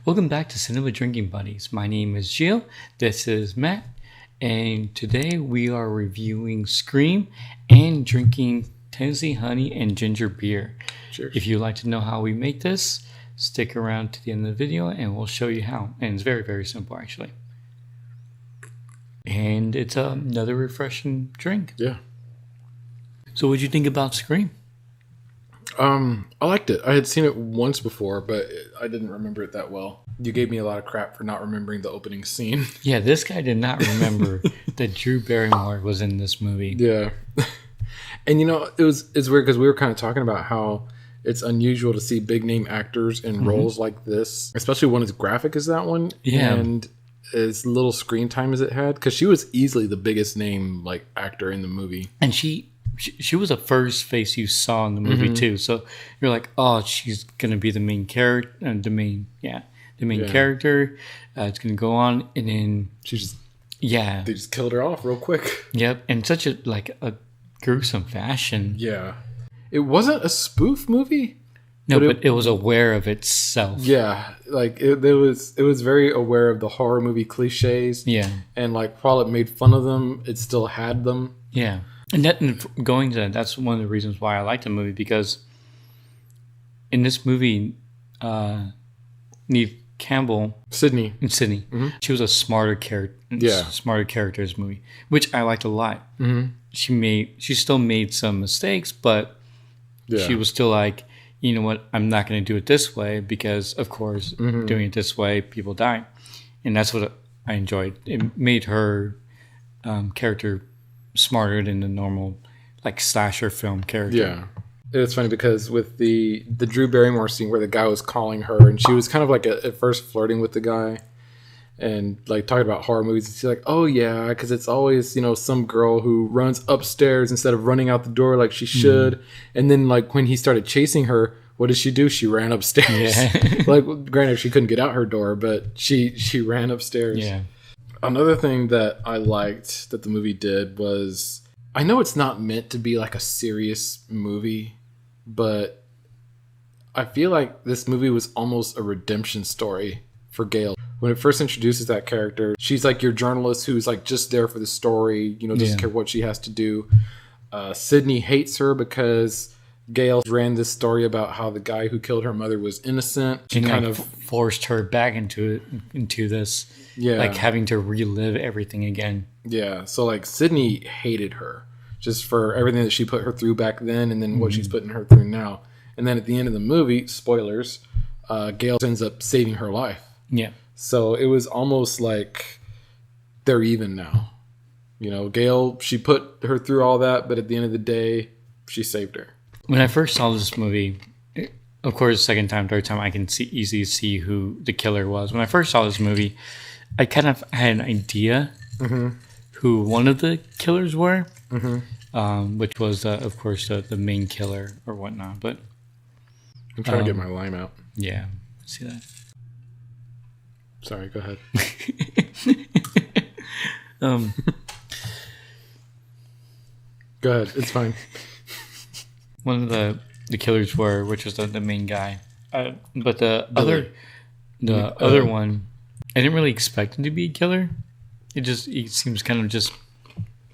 Welcome back to Cinema Drinking Buddies. My name is Gio. This is Matt. And today we are reviewing Scream and drinking Tennessee honey and ginger beer. Cheers. If you'd like to know how we make this, stick around to the end of the video and we'll show you how. And it's very, very simple actually. And it's another refreshing drink. Yeah. So what'd you think about Scream? I liked it. I had seen it once before, but I didn't remember it that well. You gave me a lot of crap for not remembering the opening scene. Yeah, this guy did not remember that Drew Barrymore was in this movie. Yeah. And it's weird because we were kind of talking about how it's unusual to see big name actors in roles like this, especially one as graphic as that one. Yeah. And as little screen time as it had, because she was easily the biggest name actor in the movie. And she was the first face you saw in the movie too. So you're like, oh, she's gonna be the main character, the main character. It's gonna go on, and then they just killed her off real quick. Yep, in such a gruesome fashion. Yeah, it wasn't a spoof movie. No, but it was aware of itself. Yeah, it was very aware of the horror movie cliches. Yeah, and while it made fun of them, it still had them. Yeah. And going to that, that's one of the reasons why I like the movie, because in this movie, Neve Campbell, Sydney, she was a smarter character. Smarter character in this movie, which I liked a lot. She still made some mistakes, but she was still like, you know what, I'm not going to do it this way because, of course, doing it this way, people die, and that's what I enjoyed. It made her character smarter than the normal slasher film character. Yeah, it's funny because with the Drew Barrymore scene where the guy was calling her and she was kind of at first flirting with the guy and talking about horror movies, and she's like, oh yeah, because it's always some girl who runs upstairs instead of running out the door like she should. And then when he started chasing her, what did she do? She ran upstairs. Yeah. Granted, she couldn't get out her door, but she ran upstairs. Yeah. Another thing that I liked that the movie did was, I know it's not meant to be a serious movie, but I feel like this movie was almost a redemption story for Gail. When it first introduces that character, she's your journalist who's just there for the story, doesn't care what she has to do. Sydney hates her because Gail ran this story about how the guy who killed her mother was innocent. She kind of forced her back into this. Yeah. Having to relive everything again. Yeah. So Sydney hated her just for everything that she put her through back then and then what she's putting her through now. And then at the end of the movie, spoilers, Gail ends up saving her life. Yeah. So it was almost like they're even now. Gail, she put her through all that, but at the end of the day, she saved her. When I first saw this movie, of course, second time, third time, I can easily see who the killer was. When I first saw this movie, I kind of had an idea who one of the killers were, which was, of course, the main killer or whatnot. But I'm trying to get my lime out. Yeah, see that. Sorry, go ahead. Go ahead, it's fine. One of the killers were, which was the main guy, but the other one, I didn't really expect him to be a killer. He seems kind of just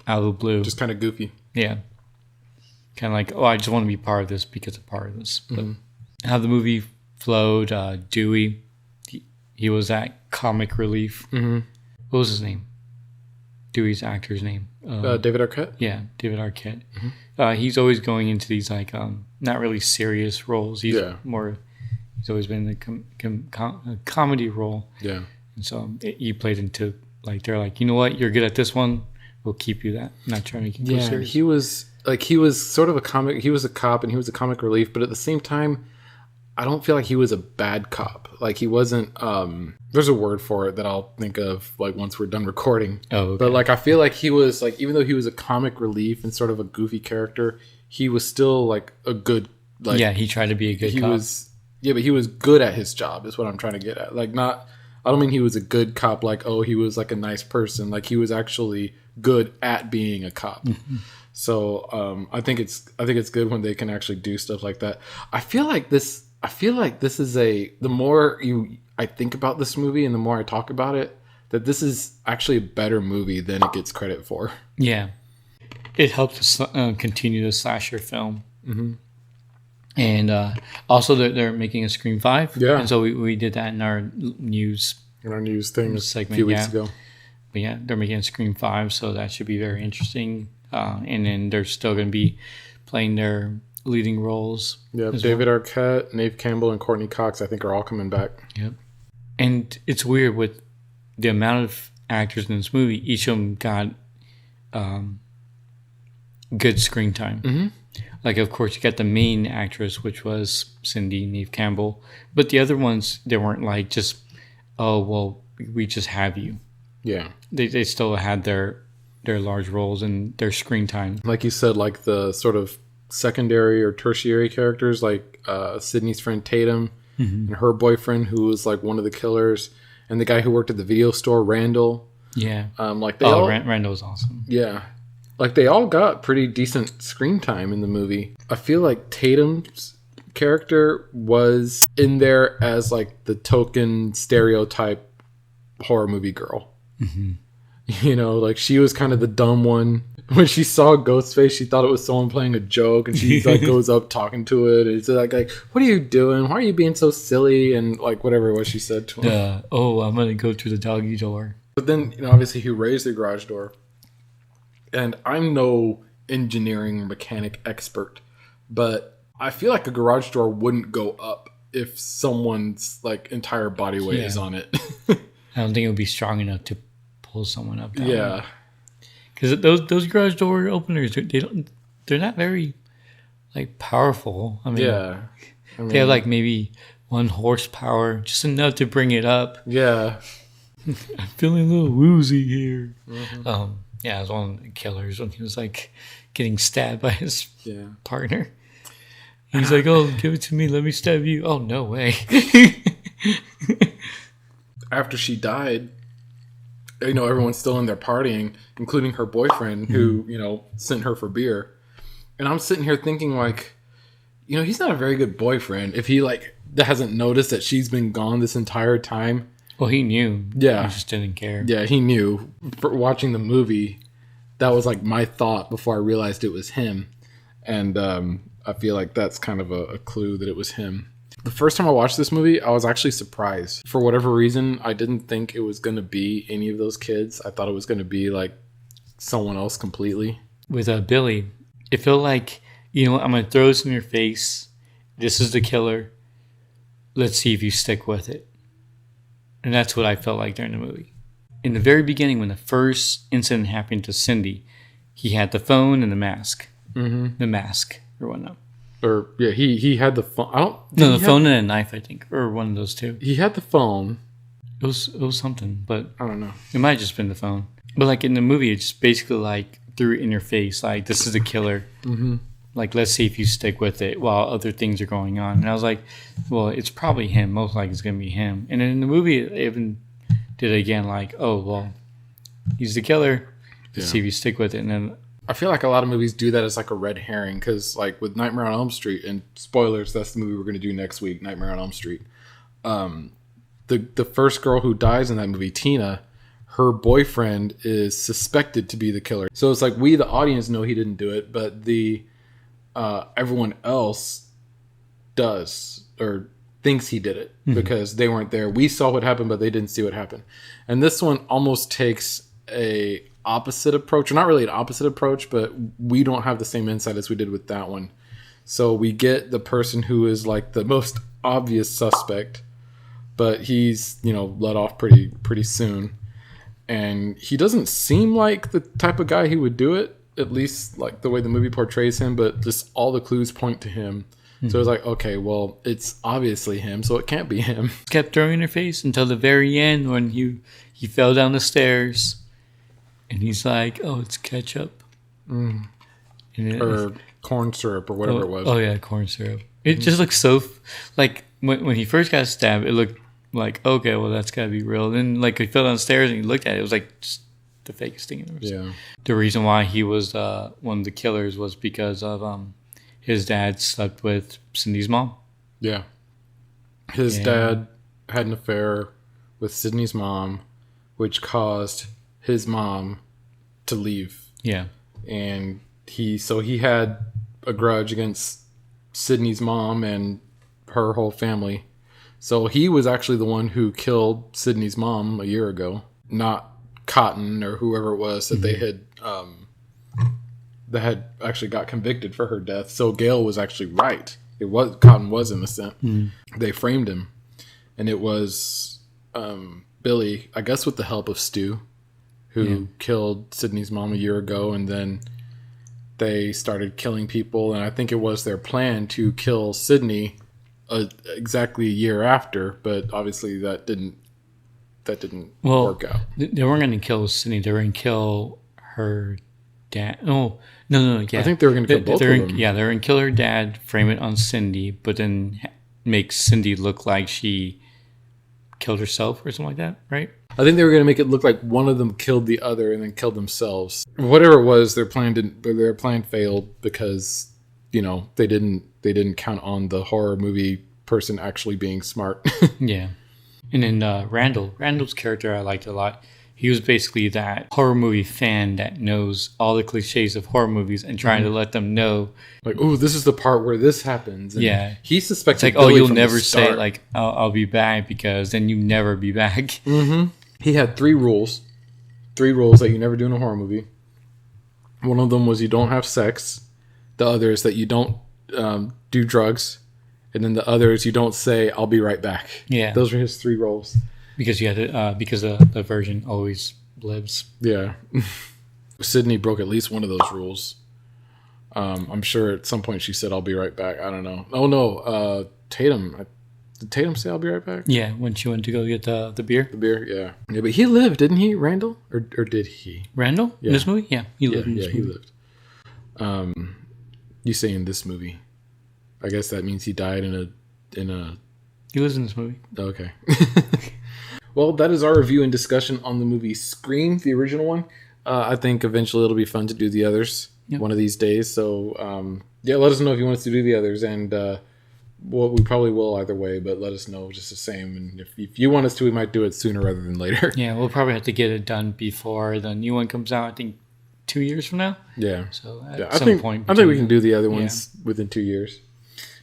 out of the blue, just kind of goofy. Yeah, kind of I just want to be part of this because I'm part of this. But how the movie flowed, Dewey, he was that comic relief. What was his name? Dewey's actor's name. David Arquette? Yeah, David Arquette. He's always going into these not really serious roles. He's always been in a comedy role. Yeah. And so he played into they're like, you know what, you're good at this one, we'll keep you that. Not trying to keep you serious. He was sort of a comic. He was a cop and he was a comic relief, but at the same time, I don't feel like he was a bad cop. He wasn't. There's a word for it that I'll think of once we're done recording. Oh, okay. But I feel like he was even though he was a comic relief and sort of a goofy character, he was still a good. He tried to be a good cop. But he was good at his job. Is what I'm trying to get at. Not. I don't mean he was a good cop. He was a nice person. He was actually good at being a cop. So I think it's good when they can actually do stuff like that. I feel like this I feel like this is the more I think about this movie and the more I talk about it, that this is actually a better movie than it gets credit for. Yeah. It helped us continue the slasher film. Mm-hmm. And also they're making a Scream 5. Yeah. And so we did that in our news. In our news thing segment, a few weeks ago. But yeah, they're making a Scream 5, so that should be very interesting. And then they're still going to be playing their leading roles. Yeah, David Arquette, Neve Campbell, and Courtney Cox, I think, are all coming back. Yep. And it's weird with the amount of actors in this movie, each of them got good screen time. Mm-hmm. Like, of course, you got the main actress, which was Cindy, Neve Campbell. But the other ones, they weren't like just, oh, well, we just have you. Yeah. They still had their large roles and their screen time. Like you said, like the sort of secondary or tertiary characters, like Sydney's friend Tatum and her boyfriend, who was like one of the killers, and the guy who worked at the video store, Randall. Yeah. Randall was awesome. Yeah. Like, they all got pretty decent screen time in the movie. I feel like Tatum's character was in there as, like, the token stereotype horror movie girl. Mm-hmm. You know, like, she was kind of the dumb one. When she saw Ghostface, she thought it was someone playing a joke, and she, like, goes up talking to it, and it's like, what are you doing? Why are you being so silly? And, like, whatever it was she said to him. I'm going to go through the doggy door. But then, you know, obviously he raised the garage door. And I'm no engineering mechanic expert, but I feel like a garage door wouldn't go up if someone's like entire body weight is on it. I don't think it would be strong enough to pull someone up. Yeah, because those garage door openers, they're not very like powerful. I mean, they have like maybe 1 horsepower, just enough to bring it up. Yeah, I'm feeling a little woozy here. Mm-hmm. Yeah, it was one of the killers when he was like getting stabbed by his partner. He's like, "Oh, give it to me. Let me stab you." Oh, no way. After she died, you know, everyone's still in there partying, including her boyfriend, who, you know, sent her for beer. And I'm sitting here thinking, like, you know, he's not a very good boyfriend if he like hasn't noticed that she's been gone this entire time. Well, he knew. Yeah. He just didn't care. Yeah, he knew. For watching the movie, that was like my thought before I realized it was him. And I feel like that's kind of a clue that it was him. The first time I watched this movie, I was actually surprised. For whatever reason, I didn't think it was going to be any of those kids. I thought it was going to be like someone else completely. With Billy, it felt like, you know what, I'm going to throw this in your face. This is the killer. Let's see if you stick with it. And that's what I felt like during the movie. In the very beginning, when the first incident happened to Cindy, he had the phone and the mask. Mm-hmm. The mask or whatnot. Or, yeah, he had the phone. The phone and a knife, I think. Or one of those two. He had the phone. It was something, but I don't know. It might have just been the phone. But like in the movie, it just basically like threw it in your face. Like, this is the killer. Mm-hmm. Like, let's see if you stick with it while other things are going on. And I was like, well, it's probably him. Most likely it's going to be him. And then in the movie, it even did it again, like, oh, well, he's the killer. Let's see if you stick with it. And then I feel like a lot of movies do that as like a red herring. Because like with Nightmare on Elm Street, and spoilers, that's the movie we're going to do next week, Nightmare on Elm Street. The first girl who dies in that movie, Tina, her boyfriend is suspected to be the killer. So it's like we, the audience, know he didn't do it, but everyone else does or thinks he did it because they weren't there. We saw what happened, but they didn't see what happened. And this one almost takes a opposite approach, or not really an opposite approach, but we don't have the same insight as we did with that one. So we get the person who is like the most obvious suspect, but he's, you know, let off pretty soon. And he doesn't seem like the type of guy who would do it, at least like the way the movie portrays him, but just all the clues point to him. Mm-hmm. So it's like, okay, well, it's obviously him, so it can't be him. Kept throwing in her face until the very end when he fell down the stairs and he's like, oh, it's ketchup. Mm. Or corn syrup or whatever it was. Oh, yeah, corn syrup. It just looks so, like, when he first got stabbed, it looked like, okay, well, that's got to be real. Then, like, he fell downstairs and he looked at it. It was like just the fakest thing ever. Yeah. The reason why he was one of the killers was because of his dad slept with Cindy's mom. Yeah. His dad had an affair with Sydney's mom, which caused his mom to leave. Yeah. And he had a grudge against Sydney's mom and her whole family. So he was actually the one who killed Sydney's mom a year ago, not Cotton or whoever it was that they had that had actually got convicted for her death. So Gail was actually right. Cotton was innocent. They framed him, and it was Billy, I guess, with the help of Stu, who killed Sydney's mom a year ago, and then they started killing people. And I think it was their plan to kill Sydney exactly a year after, but obviously that didn't work out. They weren't going to kill Sydney. They were going to kill her dad. Oh, no. Yeah. I think they were going to kill both of them. Yeah, they were going to kill her dad, frame it on Cindy, but then make Cindy look like she killed herself or something like that, right? I think they were going to make it look like one of them killed the other and then killed themselves. Whatever it was, their plan failed because, they didn't count on the horror movie person actually being smart. Yeah. And then Randall's character I liked a lot. He was basically that horror movie fan that knows all the cliches of horror movies and trying to let them know. Like, oh, this is the part where this happens. And yeah. He suspected it's like, Billy you'll from never the start. say, like, I'll be back, because then you never be back. Mm-hmm. He had 3 rules. 3 rules that you never do in a horror movie. One of them was you don't have sex. The other is that you don't do drugs. And then the other is you don't say, I'll be right back. Yeah. Those were his 3 rules. Because you had to, because the virgin always lives. Yeah. Sydney broke at least one of those rules. I'm sure at some point she said, I'll be right back. I don't know. Oh, no. Tatum. Did Tatum say I'll be right back? Yeah, when she went to go get the beer. The beer, yeah. Yeah, but he lived, didn't he, Randall? Or did he? Randall? Yeah. In this movie? Yeah, he lived in this movie. He lived. You say in this movie. I guess that means he died in a... He lives in this movie. Okay. Well, that is our review and discussion on the movie Scream, the original one. I think eventually it'll be fun to do the others one of these days. So, let us know if you want us to do the others. And we probably will either way, but let us know just the same. And if you want us to, we might do it sooner rather than later. Yeah, we'll probably have to get it done before the new one comes out, I think 2 years from now. Yeah. So I think we can do the other ones within 2 years.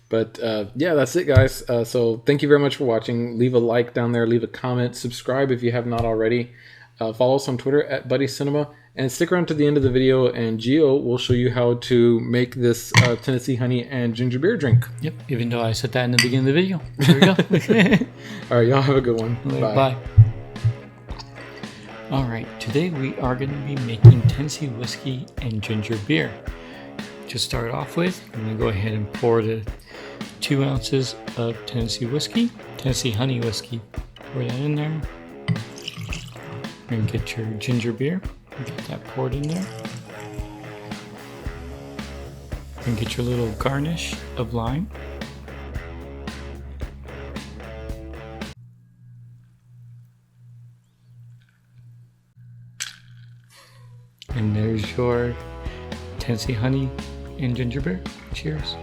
But that's it, guys. So thank you very much for watching. Leave a like down there. Leave a comment. Subscribe if you have not already. Follow us on Twitter at Buddy Cinema. And stick around to the end of the video, and Gio will show you how to make this Tennessee honey and ginger beer drink. Yep, even though I said that in the beginning of the video. There we go. All right, y'all have a good one. Bye. All right, today we are going to be making Tennessee whiskey and ginger beer. To start off with, I'm going to go ahead and pour the 2 ounces of Tennessee honey whiskey. Pour that in there. And get your ginger beer. Get that poured in there. And get your little garnish of lime. And there's your Tennessee honey and ginger beer. Cheers.